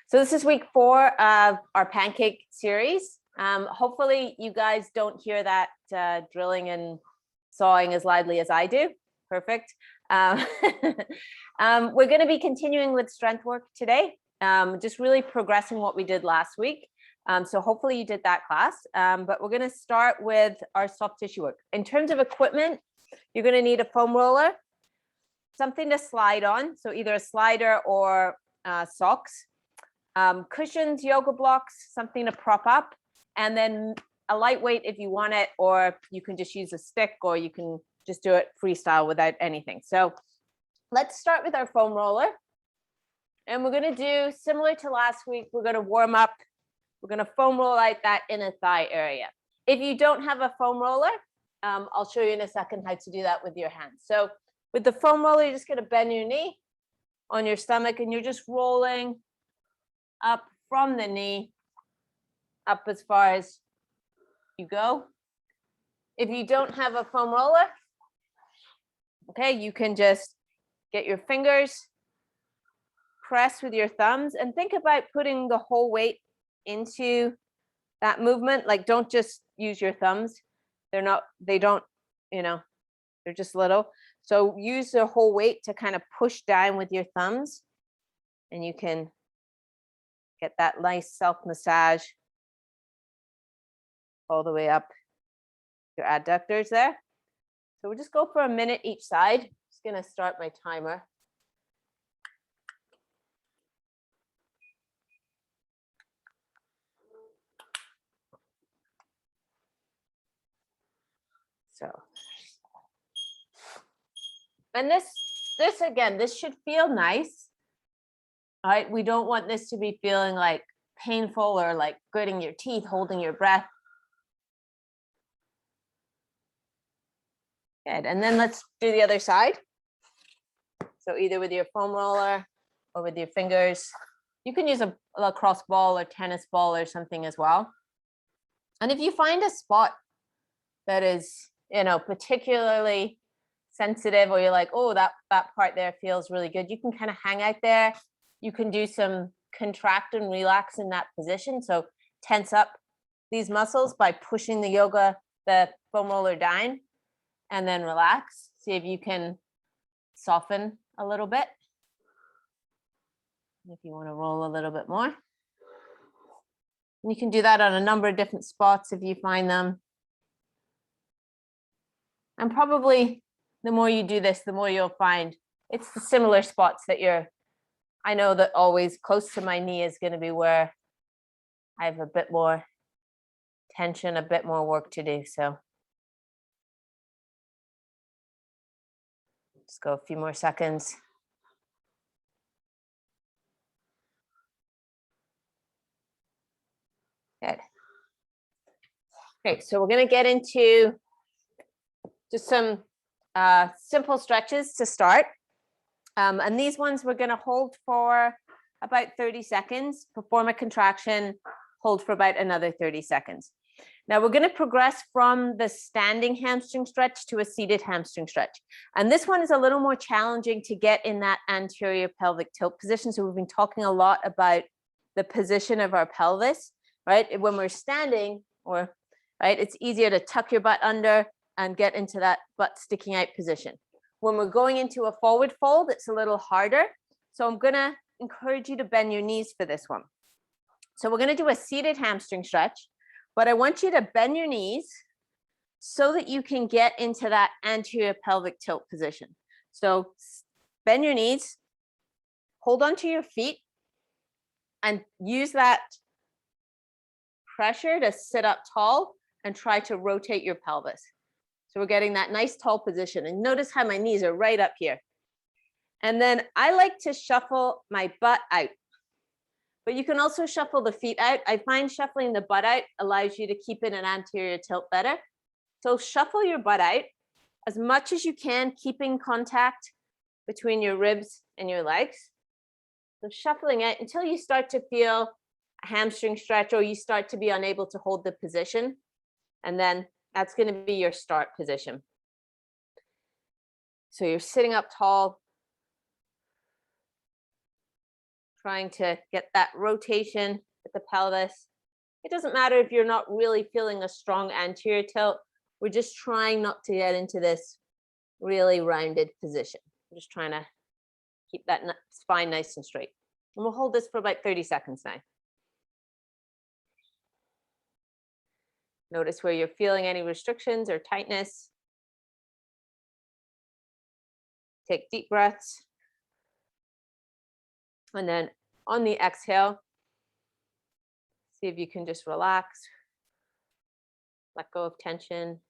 So this is week 4 of our Pancake series. Hopefully you guys don't hear that drilling and sawing as loudly as I do. Perfect. We're going to be continuing with strength work today, just really progressing what we did last week. So hopefully you did that class, but we're going to start with our soft tissue work. In terms of equipment, you're going to need a foam roller, something to slide on, so either a slider or socks, cushions, yoga blocks, something to prop up, and then a lightweight if you want it, or you can just use a stick, or you can just do it freestyle without anything. So let's start with our foam roller, and we're going to do similar to last week. We're going to warm up. We're going to foam roll out that inner thigh area. If you don't have a foam roller, I'll show you in a second how to do that with your hands. So with the foam roller, you're just going to bend your knee on your stomach, and you're just rolling up from the knee up as far as you go. If you don't have a foam roller, okay, you can just get your fingers, press with your thumbs, and think about putting the whole weight into that movement. Like, don't just use your thumbs. They don't, they're just little. So use the whole weight to kind of push down with your thumbs, and you can get that nice self massage all the way up your adductors there. So we'll just go for a minute each side. Just going to start my timer. So, and this again, this should feel nice. All right, we don't want this to be feeling like painful or like gritting your teeth, holding your breath. Good, and then let's do the other side. So either with your foam roller or with your fingers. You can use a lacrosse ball or tennis ball or something as well. And if you find a spot that is, particularly sensitive, or you're like, oh, that part there feels really good, you can kind of hang out there. You can do some contract and relax in that position. So tense up these muscles by pushing the foam roller down, and then relax. See if you can soften a little bit. If you want to roll a little bit more. And you can do that on a number of different spots if you find them. And probably the more you do this, the more you'll find it's the similar spots that I know that always close to my knee is going to be where I have a bit more tension, a bit more work to do. So just go a few more seconds. Good. Okay, so we're going to get into just some simple stretches to start. And these ones we're going to hold for about 30 seconds, perform a contraction, hold for about another 30 seconds. Now we're going to progress from the standing hamstring stretch to a seated hamstring stretch. And this one is a little more challenging to get in that anterior pelvic tilt position. So we've been talking a lot about the position of our pelvis, right? When we're standing, it's easier to tuck your butt under and get into that butt sticking out position. When we're going into a forward fold, it's a little harder. So I'm going to encourage you to bend your knees for this one. So we're going to do a seated hamstring stretch, but I want you to bend your knees so that you can get into that anterior pelvic tilt position. So bend your knees, hold onto your feet, and use that pressure to sit up tall and try to rotate your pelvis. So we're getting that nice tall position, and notice how my knees are right up here. And then I like to shuffle my butt out, but you can also shuffle the feet out. I find shuffling the butt out allows you to keep in an anterior tilt better. So shuffle your butt out as much as you can, keeping contact between your ribs and your legs. So shuffling it until you start to feel a hamstring stretch, or you start to be unable to hold the position. And then that's going to be your start position. So you're sitting up tall. trying to get that rotation at the pelvis. It doesn't matter if you're not really feeling a strong anterior tilt. We're just trying not to get into this really rounded position. I'm just trying to keep that spine nice and straight. And we'll hold this for about 30 seconds now. Notice where you're feeling any restrictions or tightness. Take deep breaths. And then on the exhale, see if you can just relax, let go of tension.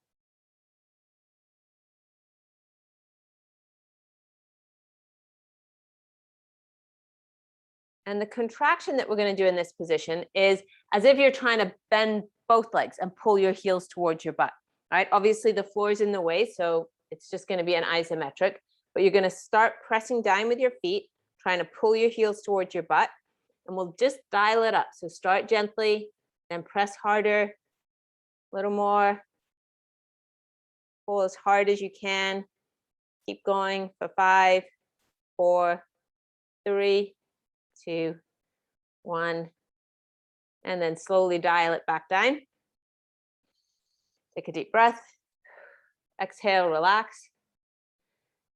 And the contraction that we're going to do in this position is as if you're trying to bend both legs and pull your heels towards your butt. All right, obviously the floor is in the way, so it's just going to be an isometric, but you're going to start pressing down with your feet, trying to pull your heels towards your butt, and we'll just dial it up. So start gently, then press harder, a little more, pull as hard as you can, keep going for 5, 4, 3, 2, 1, and then slowly dial it back down. Take a deep breath, exhale, relax.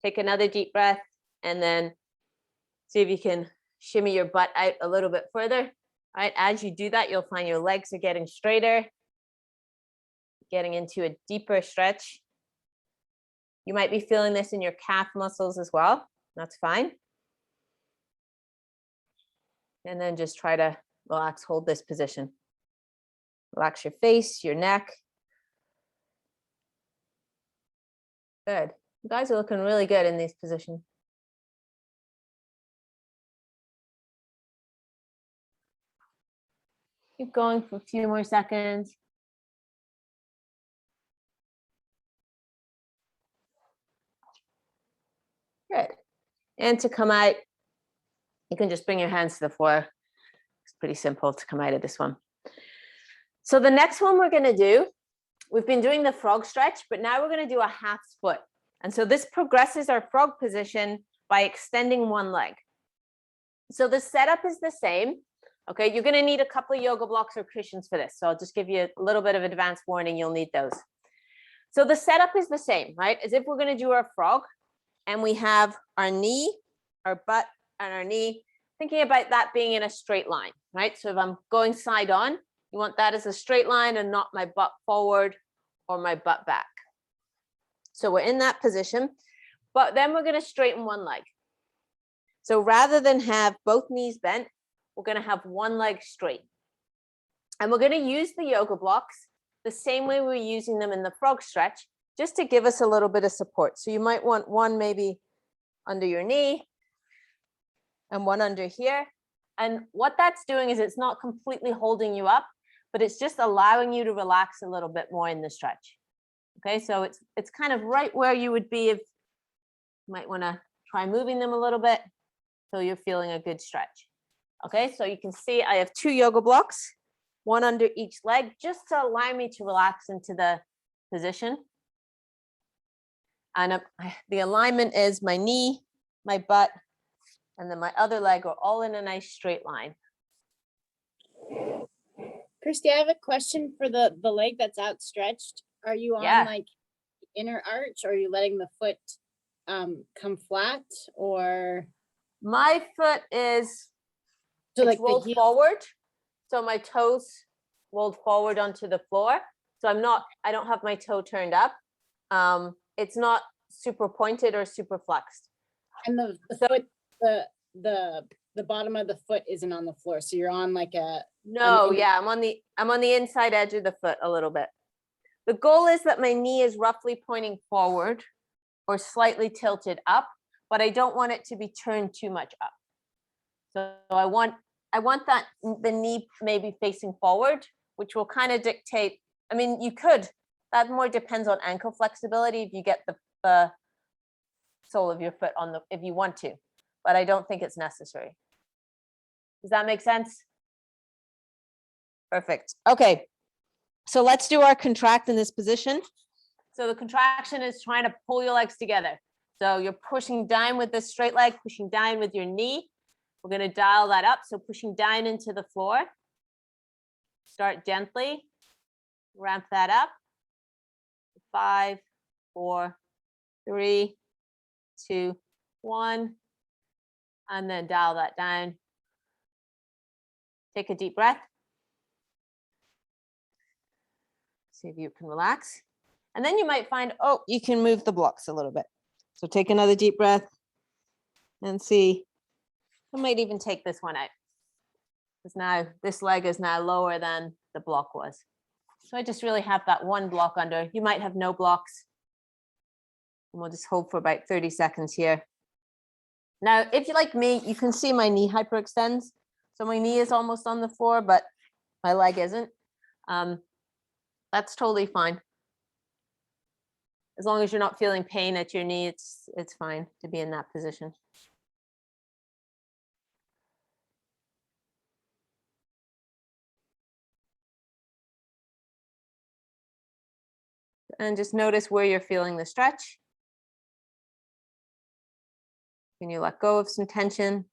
Take another deep breath, and then see if you can shimmy your butt out a little bit further. All right, as you do that, you'll find your legs are getting straighter, getting into a deeper stretch. You might be feeling this in your calf muscles as well. That's fine. And then just try to relax, hold this position. Relax your face, your neck. Good. You guys are looking really good in this position. Keep going for a few more seconds. Good. And to come out, you can just bring your hands to the floor. It's pretty simple to come out of this one. So the next one we're going to do, we've been doing the frog stretch, but now we're going to do a half split. And so this progresses our frog position by extending one leg. So the setup is the same. Okay, you're going to need a couple of yoga blocks or cushions for this. So I'll just give you a little bit of advance warning. You'll need those. So the setup is the same, right? As if we're going to do our frog, and we have our knee, our butt, and our knee, thinking about that being in a straight line, right? So if I'm going side on, you want that as a straight line and not my butt forward or my butt back. So we're in that position, but then we're going to straighten one leg. So rather than have both knees bent, we're going to have one leg straight. And we're going to use the yoga blocks the same way we're using them in the frog stretch, just to give us a little bit of support. So you might want one maybe under your knee and one under here. And what that's doing is it's not completely holding you up, but it's just allowing you to relax a little bit more in the stretch. Okay, so it's kind of right where you would be if you might want to try moving them a little bit so you're feeling a good stretch. Okay, so you can see I have 2 yoga blocks, one under each leg, just to allow me to relax into the position. And the alignment is my knee, my butt, and then my other leg are all in a nice straight line. Christy, I have a question for the leg that's outstretched. Are you on like inner arch, or are you letting the foot come flat, or? My foot is like rolled forward. So my toes rolled forward onto the floor. So I don't have my toe turned up. It's not super pointed or super flexed. And the foot, the bottom of the foot isn't on the floor. So you're on like a no, yeah, I'm on the inside edge of the foot a little bit. The goal is that my knee is roughly pointing forward or slightly tilted up, but I don't want it to be turned too much up. So I want that the knee maybe facing forward, which will kind of dictate. I mean, that more depends on ankle flexibility if you get the sole of your foot on if you want to, but I don't think it's necessary. Does that make sense? Perfect. Okay. So let's do our contract in this position. So the contraction is trying to pull your legs together. So you're pushing down with this straight leg, pushing down with your knee, We're going to dial that up. So pushing down into the floor. Start gently. Ramp that up. 5, 4, 3, 2, 1. And then dial that down. Take a deep breath. See if you can relax. And then you might find, oh, you can move the blocks a little bit. So take another deep breath and see. I might even take this one out. Because now this leg is now lower than the block was. So I just really have that one block under. You might have no blocks. And we'll just hold for about 30 seconds here. Now, if you like me, you can see my knee hyperextends. So my knee is almost on the floor, but my leg isn't. That's totally fine. As long as you're not feeling pain at your knee, it's fine to be in that position. And just notice where you're feeling the stretch. Can you let go of some tension?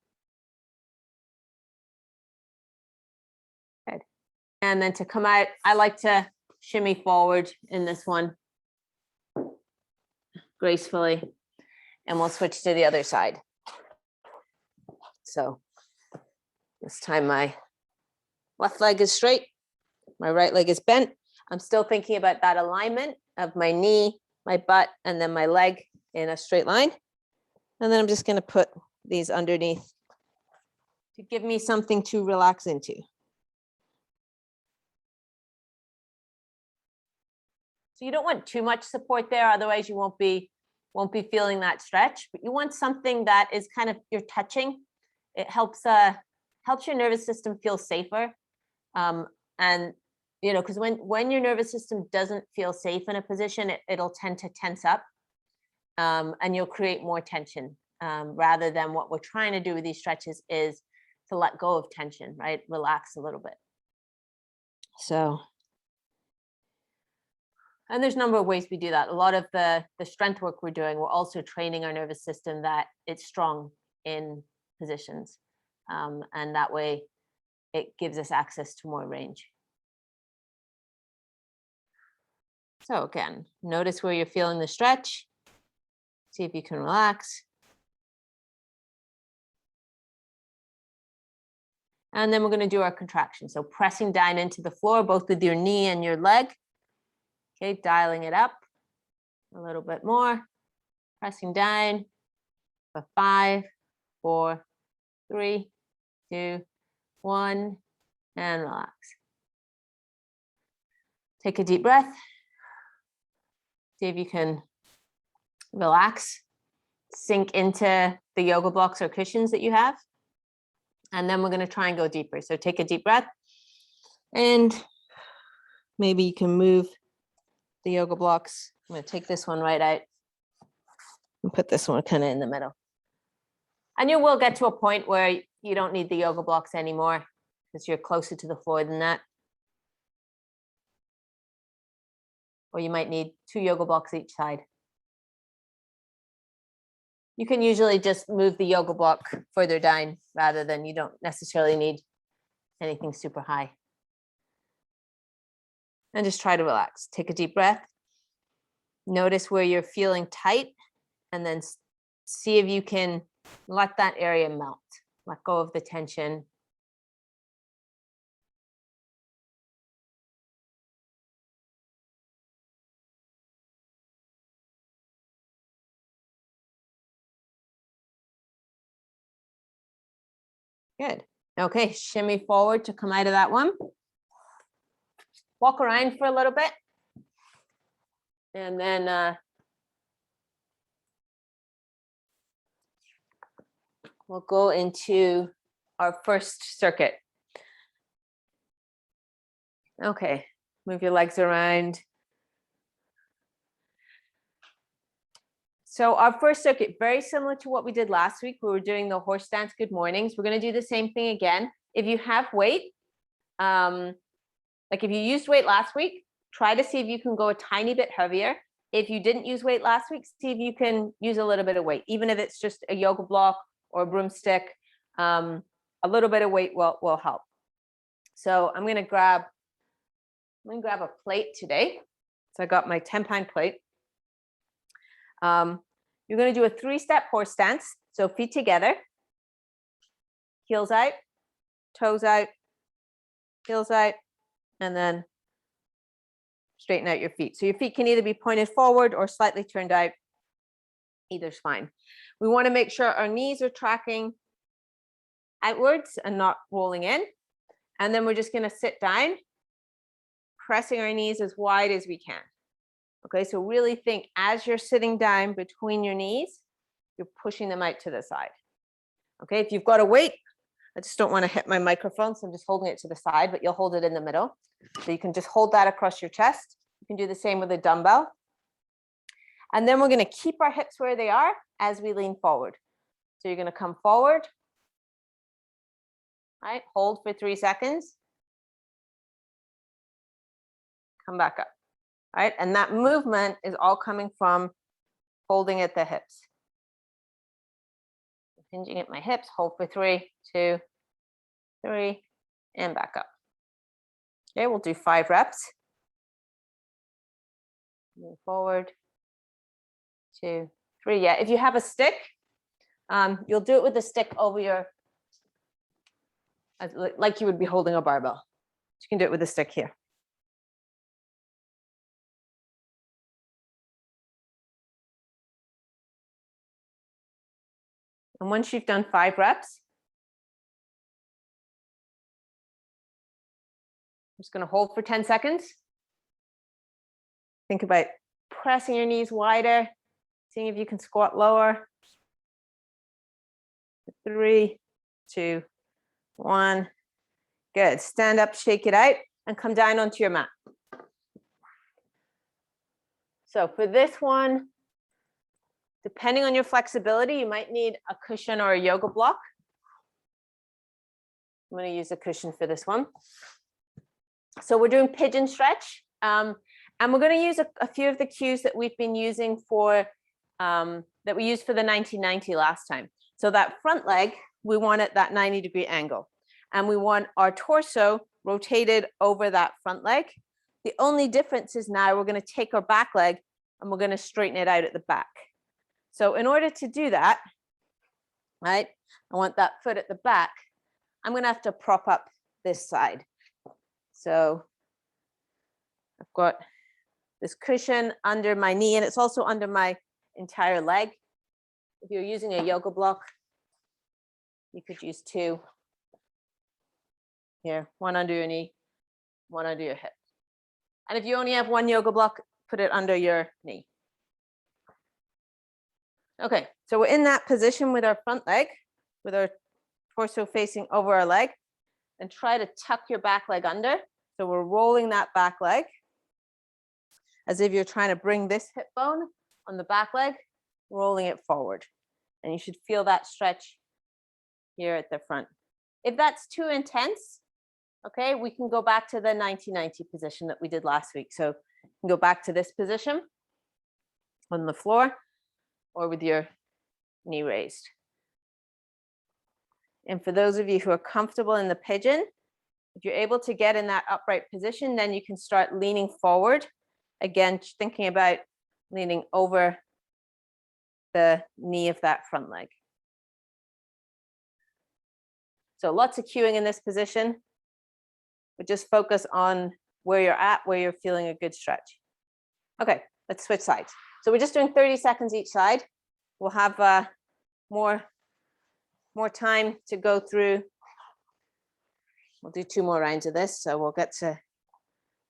Good. And then to come out, I like to shimmy forward in this one gracefully, and we'll switch to the other side. So this time my left leg is straight, my right leg is bent. I'm still thinking about that alignment of my knee, my butt, and then my leg in a straight line. And then I'm just going to put these underneath to give me something to relax into. So you don't want too much support there, otherwise you won't be feeling that stretch. But you want something that is kind of, you're touching. It helps your nervous system feel safer. And you know, because when your nervous system doesn't feel safe in a position, it'll tend to tense up, and you'll create more tension, rather than what we're trying to do with these stretches is to let go of tension, right? Relax a little bit. So. And there's a number of ways we do that. A lot of the strength work we're doing, we're also training our nervous system that it's strong in positions. And that way it gives us access to more range. So again, notice where you're feeling the stretch. See if you can relax. And then we're going to do our contraction. So pressing down into the floor, both with your knee and your leg. Okay, dialing it up a little bit more, pressing down for 5, 4, 3, 2, 1, and relax. Take a deep breath. See if you can relax, sink into the yoga blocks or cushions that you have. And then we're going to try and go deeper. So take a deep breath, and maybe you can move the yoga blocks. I'm going to take this one right out and put this one kind of in the middle. And you will get to a point where you don't need the yoga blocks anymore because you're closer to the floor than that. Or you might need 2 yoga blocks each side. You can usually just move the yoga block further down rather than, you don't necessarily need anything super high. And just try to relax. Take a deep breath. Notice where you're feeling tight, and then see if you can let that area melt. Let go of the tension. Good. Okay, shimmy forward to come out of that one. Walk around for a little bit. And then we'll go into our first circuit. Okay, move your legs around. So our first circuit, very similar to what we did last week. We were doing the horse stance good mornings. We're going to do the same thing again. If you have weight, like if you used weight last week, try to see if you can go a tiny bit heavier. If you didn't use weight last week, see if you can use a little bit of weight, even if it's just a yoga block or a broomstick. A little bit of weight will help. So I'm going to grab a plate today. So I got my 10-pound plate. You're going to do a 3-step horse stance. So feet together, heels out, toes out, heels out, and then straighten out your feet. So your feet can either be pointed forward or slightly turned out. Either's fine. We want to make sure our knees are tracking outwards and not rolling in. And then we're just going to sit down, pressing our knees as wide as we can. Okay, so really think as you're sitting down between your knees, you're pushing them out to the side. Okay, if you've got a weight, I just don't want to hit my microphone, so I'm just holding it to the side, but you'll hold it in the middle. So you can just hold that across your chest. You can do the same with a dumbbell. And then we're going to keep our hips where they are as we lean forward. So you're going to come forward. Right, hold for 3 seconds. Come back up. Right, and that movement is all coming from holding at the hips. Hinging at my hips, hold for 3, 2, 3, and back up. Okay, we'll do 5 reps. Move forward, 2, 3. Yeah, if you have a stick, you'll do it with the stick over your, like you would be holding a barbell. You can do it with a stick here. And once you've done 5 reps, I'm just going to hold for 10 seconds. Think about pressing your knees wider, seeing if you can squat lower. 3, 2, 1. Good. Stand up, shake it out, and come down onto your mat. So for this one, depending on your flexibility, you might need a cushion or a yoga block. I'm going to use a cushion for this one. So we're doing pigeon stretch. And we're going to use a few of the cues that we've been using for, that we used for the 1990 last time. So that front leg, we want at that 90-degree angle. And we want our torso rotated over that front leg. The only difference is now we're going to take our back leg and we're going to straighten it out at the back. So in order to do that, right, I want that foot at the back. I'm going to have to prop up this side. So I've got this cushion under my knee, and it's also under my entire leg. If you're using a yoga block, you could use 2. Here, 1 under your knee, 1 under your hip. And if you only have 1 yoga block, put it under your knee. Okay, so we're in that position with our front leg, with our torso facing over our leg, and try to tuck your back leg under. So we're rolling that back leg as if you're trying to bring this hip bone on the back leg, rolling it forward. And you should feel that stretch here at the front. If that's too intense, okay, we can go back to the 90-90 position that we did last week. So you can go back to this position on the floor or with your knee raised. And for those of you who are comfortable in the pigeon, if you're able to get in that upright position, then you can start leaning forward. Again, thinking about leaning over the knee of that front leg. So lots of cueing in this position, but just focus on where you're at, where you're feeling a good stretch. Okay, let's switch sides. So we're just doing 30 seconds each side. We'll have more time to go through. We'll do 2 more rounds of this, so we'll get to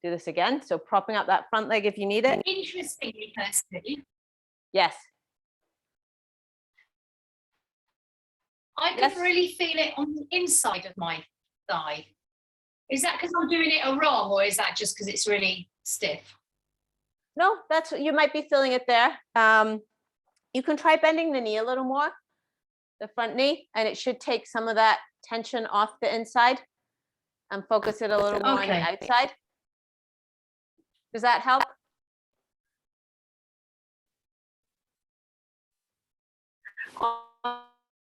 do this again. So propping up that front leg if you need it. Interestingly, Kirsty, Yes. I can Yes. really feel it on the inside of my thigh. Is that because I'm doing it wrong, or is that just because it's really stiff? No, that's, you might be feeling it there. You can try bending the knee a little more, the front knee, and it should take some of that tension off the inside and focus it a little more on the outside. Does that help?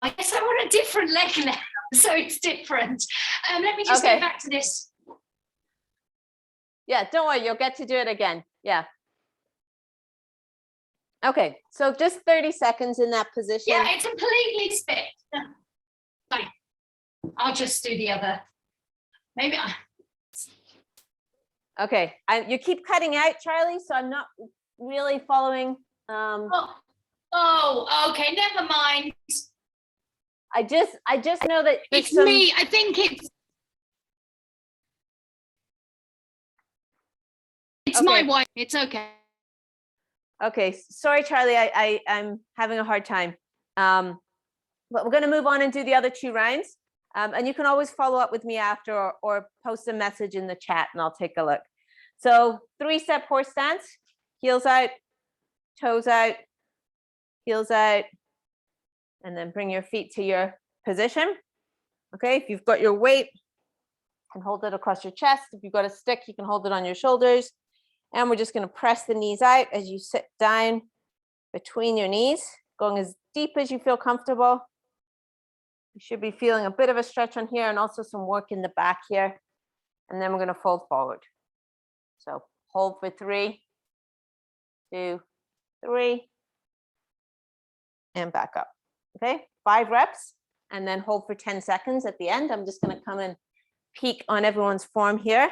I guess I'm on a different leg now, so it's different. Let me just go back to this. Yeah, don't worry, you'll get to do it again. Yeah. Okay, so just 30 seconds in that position. Yeah, it's completely spit. Fine. I'll just do the other. Maybe I. Okay, you keep cutting out, Charlie, so I'm not really following. Okay, never mind. I just know that It's me. I think it's my wife. It's okay. Okay, sorry, Charlie, I'm having a hard time. But we're going to move on and do the other 2 rounds. And you can always follow up with me after or post a message in the chat and I'll take a look. So 3-step horse stance, heels out, toes out, heels out, and then bring your feet to your position. Okay, if you've got your weight, you can hold it across your chest. If you've got a stick, you can hold it on your shoulders. And we're just going to press the knees out as you sit down between your knees, going as deep as you feel comfortable. You should be feeling a bit of a stretch on here and also some work in the back here. And then we're going to fold forward. So hold for 3, 2, 3, and back up. Okay, 5 reps, and then hold for 10 seconds at the end. I'm just going to come and peek on everyone's form here.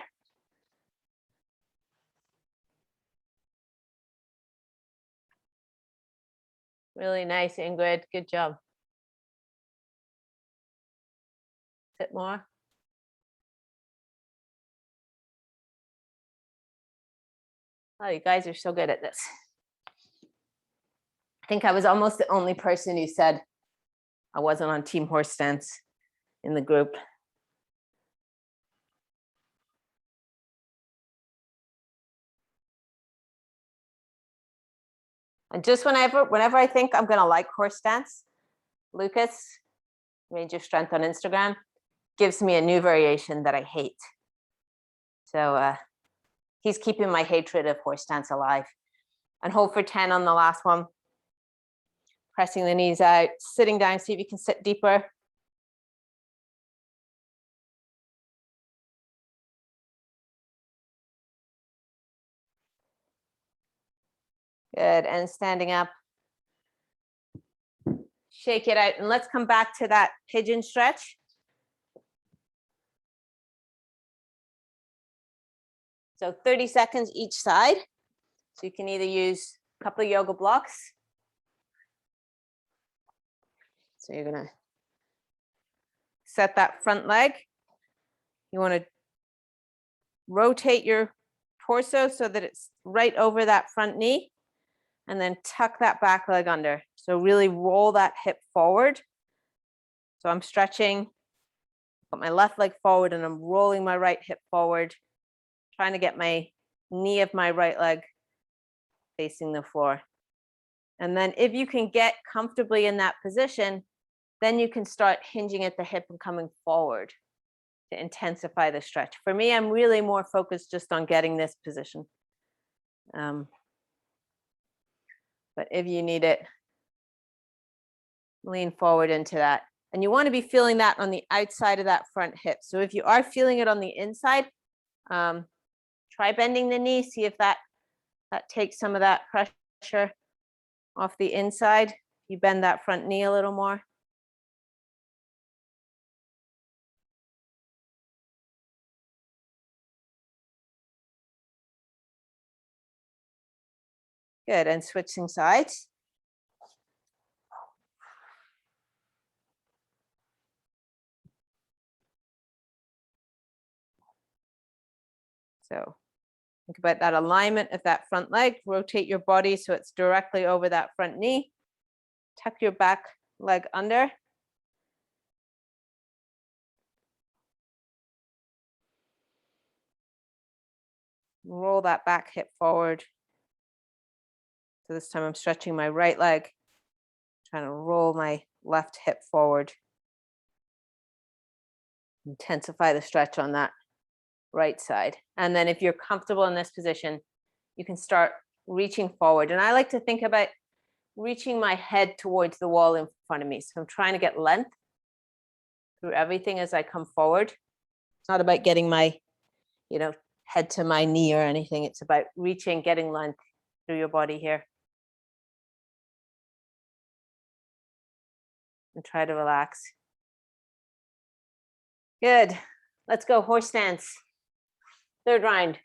Really nice, Ingrid. Good job. Sit more. Oh, you guys are so good at this. I think I was almost the only person who said I wasn't on team horse stance in the group. And just whenever I think I'm gonna like horse stance, Lucas, Major Strength on Instagram, gives me a new variation that I hate. So he's keeping my hatred of horse stance alive. And hold for 10 on the last one. Pressing the knees out, sitting down, see if you can sit deeper. Good, and standing up. Shake it out, and let's come back to that pigeon stretch. So 30 seconds each side. So you can either use a couple of yoga blocks. So you're gonna set that front leg. You want to rotate your torso so that it's right over that front knee, and then tuck that back leg under. So really roll that hip forward. So I'm stretching, put my left leg forward, and I'm rolling my right hip forward, trying to get my knee of my right leg facing the floor. And then if you can get comfortably in that position, then you can start hinging at the hip and coming forward to intensify the stretch. For me, I'm really more focused just on getting this position. But if you need it, lean forward into that. And you want to be feeling that on the outside of that front hip. So if you are feeling it on the inside, try bending the knee, see if that takes some of that pressure off the inside. You bend that front knee a little more. Good, and switching sides. So think about that alignment of that front leg. Rotate your body so it's directly over that front knee. Tuck your back leg under. Roll that back hip forward. So this time I'm stretching my right leg, trying to roll my left hip forward. Intensify the stretch on that right side. And then if you're comfortable in this position, you can start reaching forward. And I like to think about reaching my head towards the wall in front of me. So I'm trying to get length through everything as I come forward. It's not about getting my, head to my knee or anything. It's about reaching, getting length through your body here. And try to relax. Good. Let's go horse stance. Third round.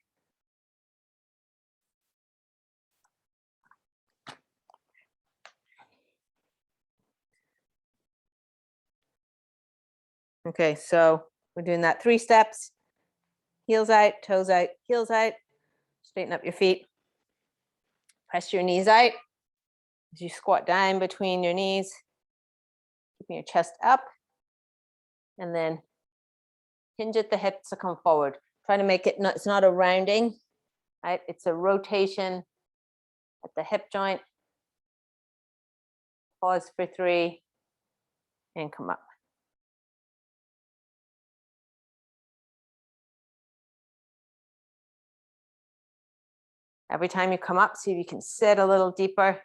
Okay, so we're doing that 3 steps. Heels out, toes out, heels out. Straighten up your feet. Press your knees out as you squat down between your knees. Keeping your chest up. And then hinge at the hips to come forward. Try to make it, it's not a rounding, right? It's a rotation at the hip joint. Pause for 3 and come up. Every time you come up, see if you can sit a little deeper.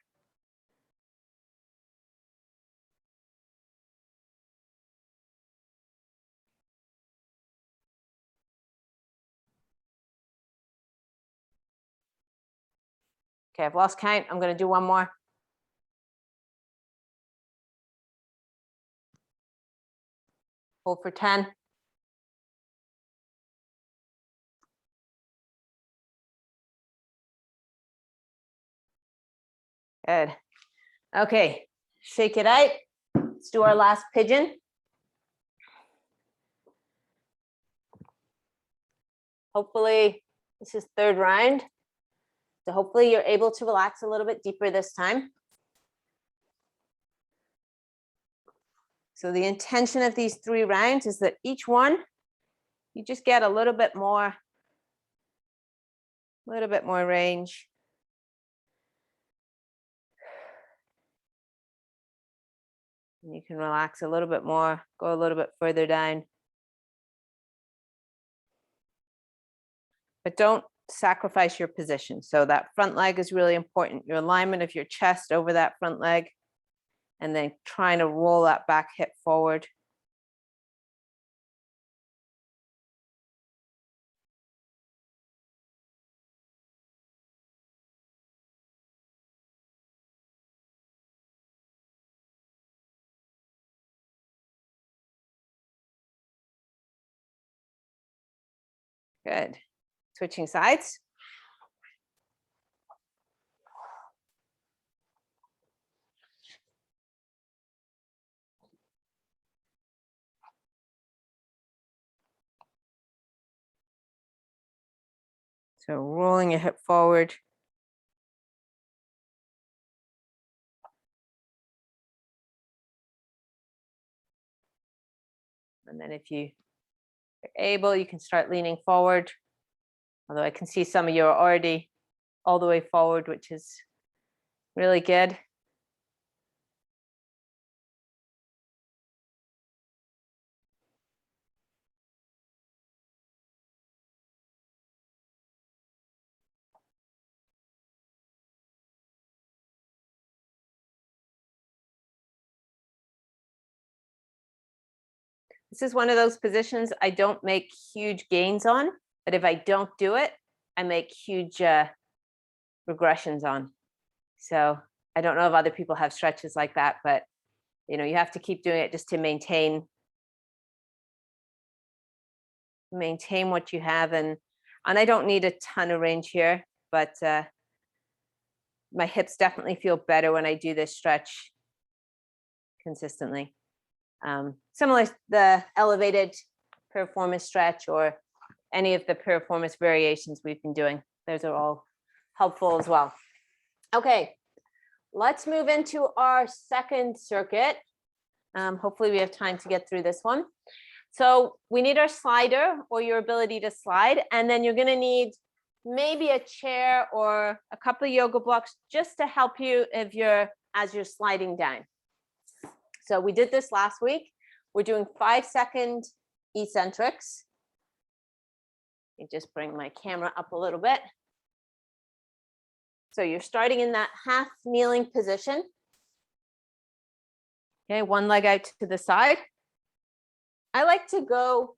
Okay, I've lost count. I'm going to do one more. Hold for 10. Good. Okay, shake it out. Let's do our last pigeon. Hopefully, this is third round. So hopefully you're able to relax a little bit deeper this time. So the intention of these 3 rounds is that each one, you just get a little bit more range. And you can relax a little bit more, go a little bit further down. But don't sacrifice your position. So that front leg is really important. Your alignment of your chest over that front leg, and then trying to roll that back hip forward. Good. Switching sides. So rolling your hip forward. And then if you're able, you can start leaning forward. Although I can see some of you are already all the way forward, which is really good. This is one of those positions I don't make huge gains on, but if I don't do it, I make huge regressions on. So I don't know if other people have stretches like that, but you have to keep doing it just to maintain what you have. And I don't need a ton of range here, but my hips definitely feel better when I do this stretch consistently. Similar to the elevated piriformis stretch or any of the piriformis variations we've been doing. Those are all helpful as well. Okay, let's move into our second circuit. Hopefully we have time to get through this one. So we need our slider or your ability to slide, and then you're going to need maybe a chair or a couple of yoga blocks just to help you as you're sliding down. So we did this last week. We're doing 5-second eccentrics. Let me just bring my camera up a little bit. So you're starting in that half kneeling position. Okay, one leg out to the side. I like to go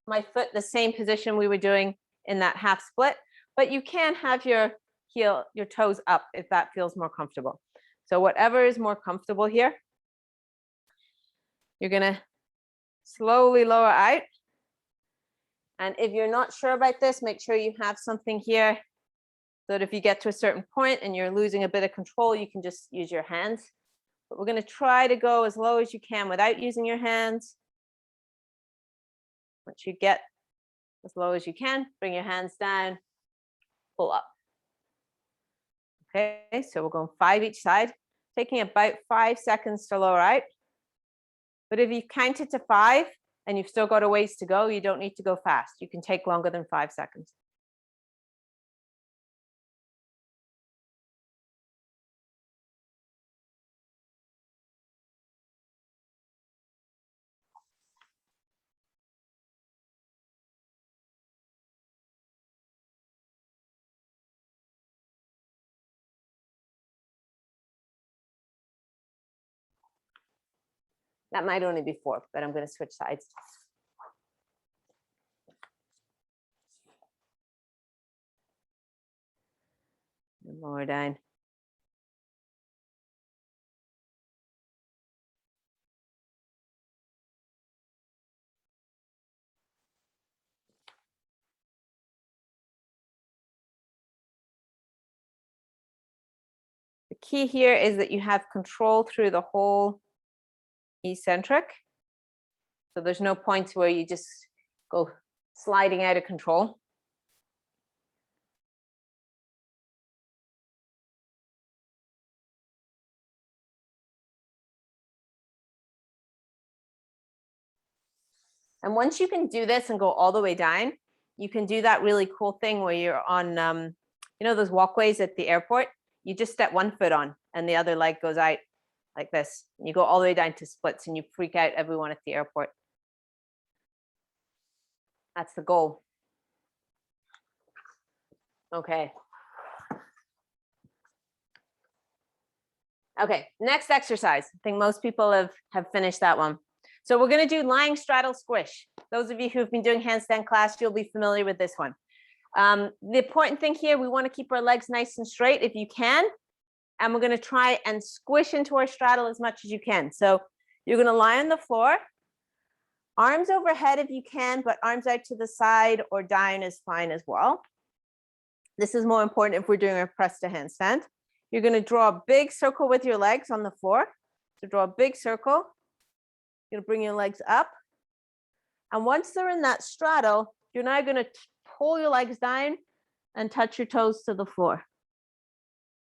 my foot the same position we were doing in that half split, but you can have your heel, your toes up if that feels more comfortable. So whatever is more comfortable here, you're gonna slowly lower out. And if you're not sure about this, make sure you have something here so that if you get to a certain point and you're losing a bit of control, you can just use your hands. But we're gonna try to go as low as you can without using your hands. Once you get as low as you can, bring your hands down, pull up. Okay, so we're going 5 each side, taking about 5 seconds to lower out. But if you count it to 5 and you've still got a ways to go, you don't need to go fast. You can take longer than 5 seconds. That might only be 4, but I'm going to switch sides. And lower down. The key here is that you have control through the whole eccentric. So there's no points where you just go sliding out of control. And once you can do this and go all the way down, you can do that really cool thing where you're on, you know, those walkways at the airport. You just step one foot on and the other leg goes out like this. And you go all the way down to splits and you freak out everyone at the airport. That's the goal. Okay. Okay, next exercise. I think most people have finished that one. So we're going to do lying straddle squish. Those of you who have been doing handstand class, you'll be familiar with this one. The important thing here, we want to keep our legs nice and straight if you can. And we're going to try and squish into our straddle as much as you can. So you're going to lie on the floor, arms overhead if you can, but arms out to the side or down is fine as well. This is more important if we're doing a press to handstand. You're going to draw a big circle with your legs on the floor. So draw a big circle. You're going to bring your legs up. And once they're in that straddle, you're now going to pull your legs down and touch your toes to the floor.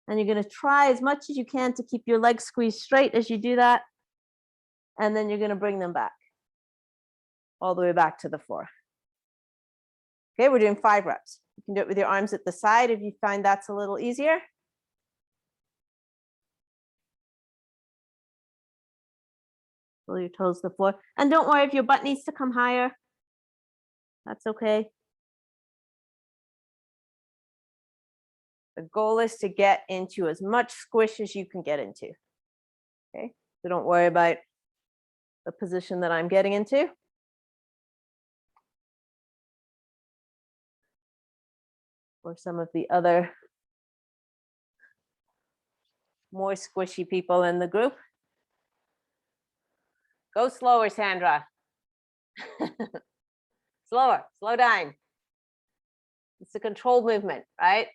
And you're going to try as much as you can to keep your legs squeezed straight as you do that. And then you're going to bring them back all the way back to the floor. Okay, we're doing 5 reps. You can do it with your arms at the side if you find that's a little easier. Pull your toes to the floor. And don't worry if your butt needs to come higher. That's okay. The goal is to get into as much squish as you can get into. Okay, so don't worry about the position that I'm getting into. Or some of the other more squishy people in the group. Go slower, Sandra. Slower, slow down. It's a controlled movement, right?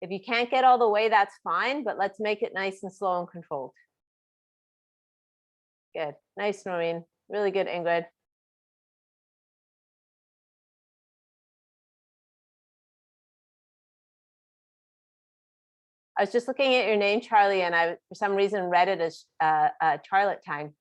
If you can't get all the way, that's fine, but let's make it nice and slow and controlled. Good, nice, Noreen. Really good, Ingrid. I was just looking at your name, Charlie, and I, for some reason, read it as Charlotte time.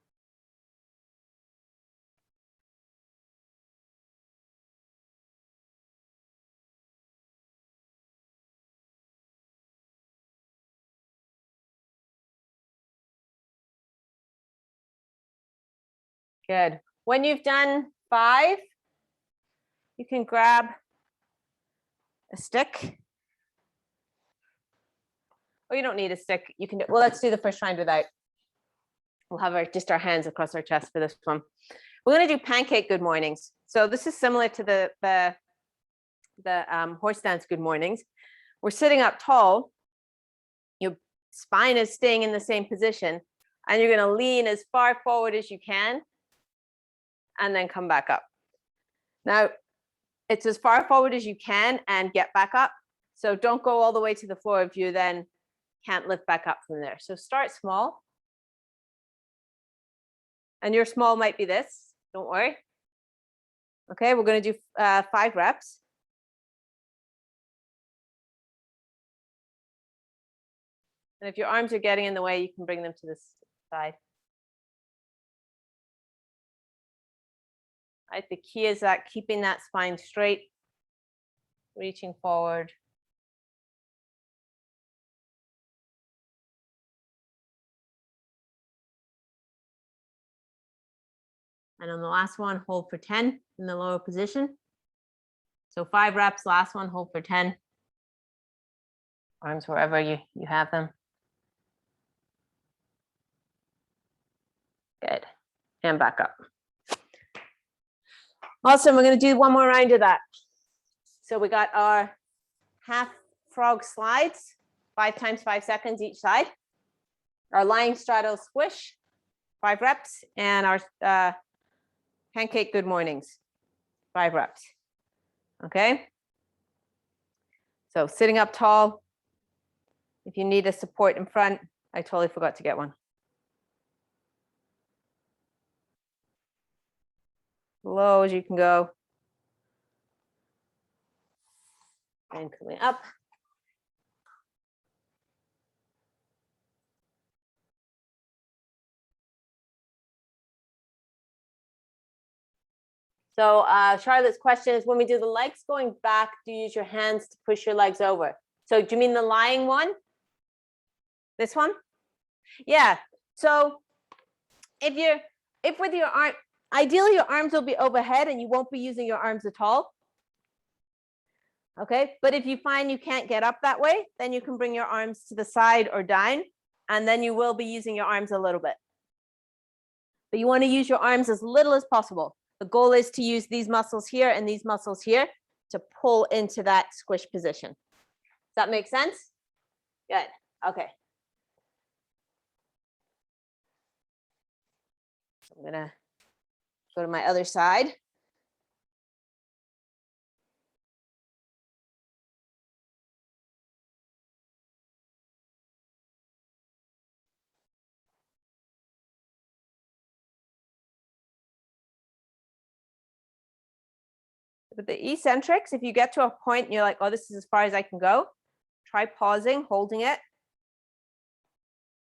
Good. When you've done 5, you can grab a stick. Or you don't need a stick. You can do, well, let's do the first round without. We'll have just our hands across our chest for this one. We're going to do pancake good mornings. So this is similar to the horse dance good mornings. We're sitting up tall. Your spine is staying in the same position, and you're going to lean as far forward as you can, and then come back up. Now, it's as far forward as you can and get back up. So don't go all the way to the floor if you then can't lift back up from there. So start small. And your small might be this, don't worry. Okay, we're going to do 5 reps. And if your arms are getting in the way, you can bring them to the side. Right, the key is that keeping that spine straight, reaching forward. And on the last one, hold for 10 in the lower position. So 5 reps, last one, hold for 10. Arms wherever you have them. Good. And back up. Awesome. We're going to do one more round of that. So we got our half frog slides, 5 times 5 seconds each side. Our lying straddle squish, 5 reps, and our pancake good mornings, 5 reps. Okay. So sitting up tall. If you need a support in front, I totally forgot to get one. Low as you can go. And coming up. So Charlotte's question is, when we do the legs going back, do you use your hands to push your legs over? So do you mean the lying one? This one? Yeah. So if with your arm, ideally your arms will be overhead and you won't be using your arms at all. Okay, but if you find you can't get up that way, then you can bring your arms to the side or down, and then you will be using your arms a little bit. But you want to use your arms as little as possible. The goal is to use these muscles here and these muscles here to pull into that squish position. Does that make sense? Good. Okay. So I'm going to go to my other side. With the eccentrics, if you get to a point and you're like, oh, this is as far as I can go, try pausing, holding it,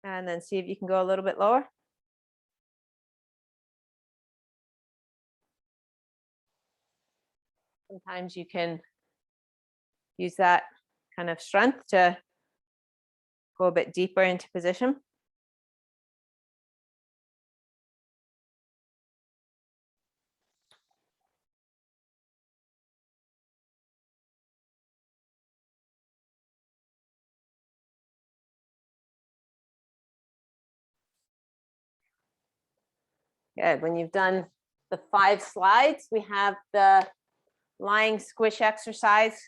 and then see if you can go a little bit lower. Sometimes you can use that kind of strength to go a bit deeper into position. Good. When you've done the 5 slides, we have the lying squish exercise.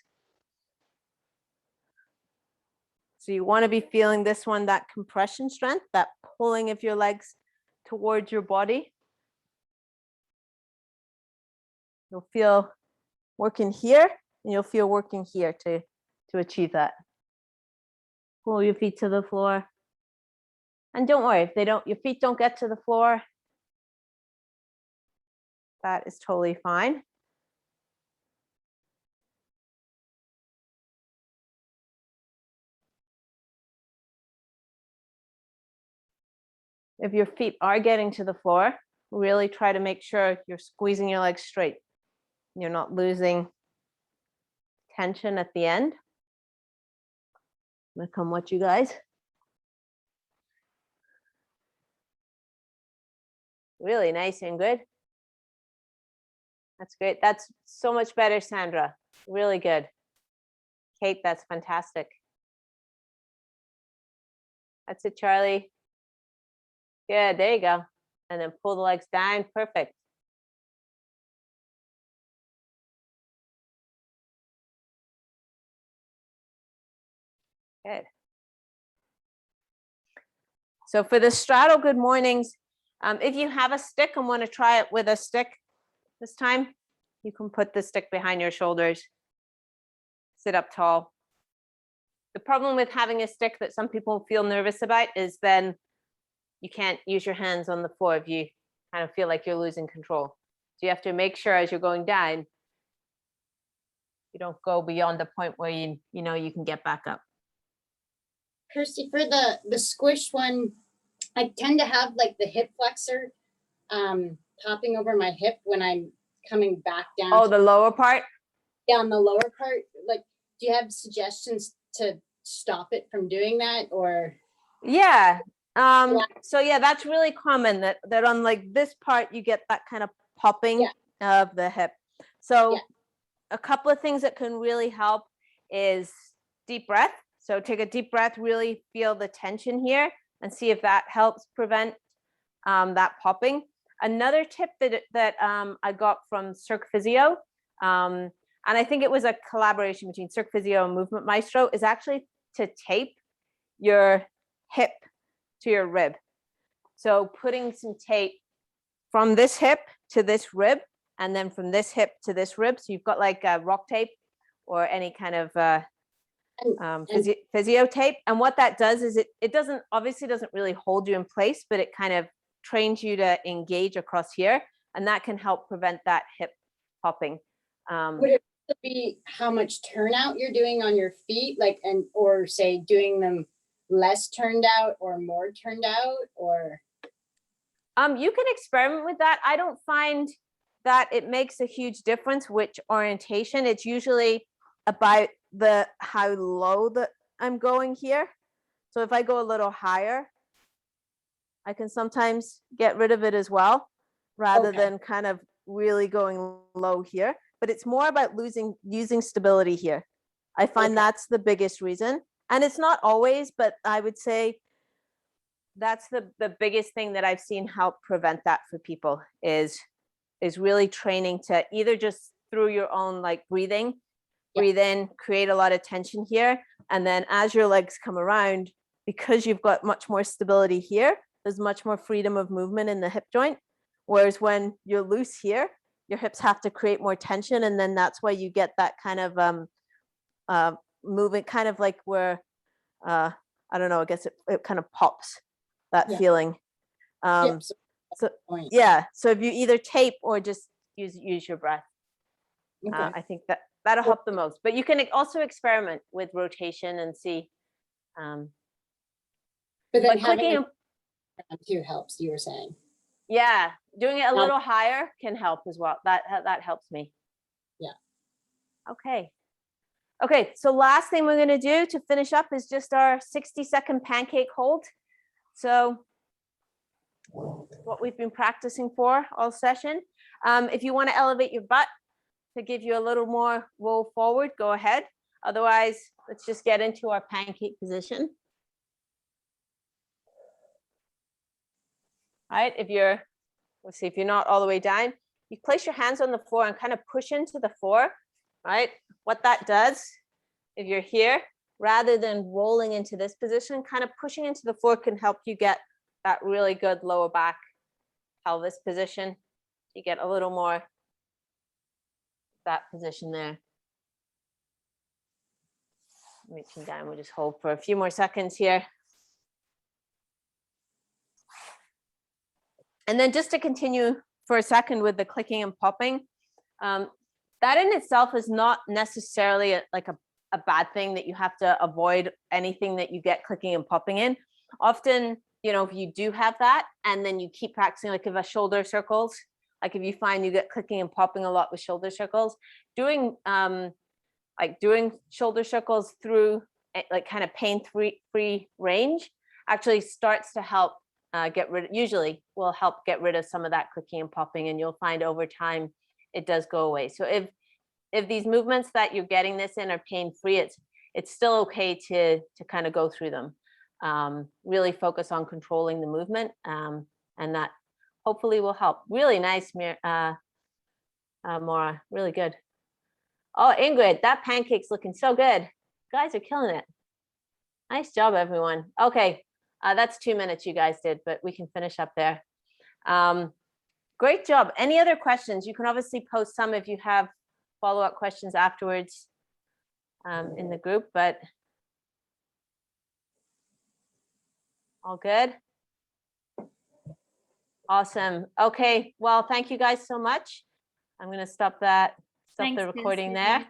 So you want to be feeling this one, that compression strength, that pulling of your legs towards your body. You'll feel working here, and you'll feel working here to achieve that. Pull your feet to the floor. And don't worry, if your feet don't get to the floor, that is totally fine. If your feet are getting to the floor, really try to make sure you're squeezing your legs straight. You're not losing tension at the end. I'm gonna come watch you guys. Really nice and good. That's great. That's so much better, Sandra. Really good. Kate, that's fantastic. That's it, Charlie. Good, there you go. And then pull the legs down, perfect. Good. So for the straddle good mornings, if you have a stick and want to try it with a stick this time, you can put the stick behind your shoulders, sit up tall. The problem with having a stick that some people feel nervous about is then you can't use your hands on the floor if you kind of feel like you're losing control. So you have to make sure as you're going down, you don't go beyond the point where you know you can get back up. Kirsty, for the squish one, I tend to have like the hip flexor popping over my hip when I'm coming back down. Oh, the lower part? Yeah, on the lower part. Like, do you have suggestions to stop it from doing that, or? Yeah. So yeah, that's really common that on like this part, you get that kind of popping of the hip. So a couple of things that can really help is deep breath. So take a deep breath, really feel the tension here and see if that helps prevent that popping. Another tip that I got from Cirque Physio, and I think it was a collaboration between Cirque Physio and Movement Maestro, is actually to tape your hip to your rib. So putting some tape from this hip to this rib, and then from this hip to this rib. So you've got like a rock tape or any kind of physio tape. And what that does is it doesn't really hold you in place, but it kind of trains you to engage across here, and that can help prevent that hip popping. Would it be how much turnout you're doing on your feet, like, or say doing them less turned out or more turned out, or? You can experiment with that. I don't find that it makes a huge difference which orientation. It's usually about how low that I'm going here. So if I go a little higher, I can sometimes get rid of it as well, rather than kind of really going low here. But it's more about using stability here. I find that's the biggest reason. And it's not always, but I would say that's the biggest thing that I've seen help prevent that for people is really training to either just through your own like breathing, breathe in, create a lot of tension here. And then as your legs come around, because you've got much more stability here, there's much more freedom of movement in the hip joint. Whereas when you're loose here, your hips have to create more tension. And then that's why you get that kind of movement, kind of like where, I don't know, I guess it kind of pops that feeling. So if you either tape or just use your breath, I think that'll help the most. But you can also experiment with rotation and see. But then having it too helps, you were saying. Yeah, doing it a little higher can help as well. That helps me. Yeah. Okay, so last thing we're going to do to finish up is just our 60-second pancake hold. So what we've been practicing for all session. If you want to elevate your butt to give you a little more roll forward, go ahead. Otherwise, let's just get into our pancake position. All right, if you're not all the way down, you place your hands on the floor and kind of push into the floor, right? What that does, if you're here, rather than rolling into this position, kind of pushing into the floor can help you get that really good lower back pelvis position. You get a little more that position there. Reaching down, we'll just hold for a few more seconds here. And then just to continue for a second with the clicking and popping, that in itself is not necessarily a bad thing that you have to avoid anything that you get clicking and popping in. Often, if you do have that and then you keep practicing, like if a shoulder circles, like if you find you get clicking and popping a lot with shoulder circles, doing shoulder circles through like kind of pain-free range actually starts to help usually will help get rid of some of that clicking and popping, and you'll find over time it does go away. So if these movements that you're getting this in are pain-free, it's still okay to kind of go through them. really focus on controlling the movement, and that hopefully will help. Really nice, Maura, really good. Oh, Ingrid, that pancake's looking so good. You guys are killing it. Nice job, everyone. Okay, that's 2 minutes you guys did, but we can finish up there. Great job. Any other questions? You can obviously post some if you have follow-up questions afterwards in the group, but all good? Awesome. Okay, well, thank you guys so much. I'm going to stop the Thanks, recording Kirsty. there.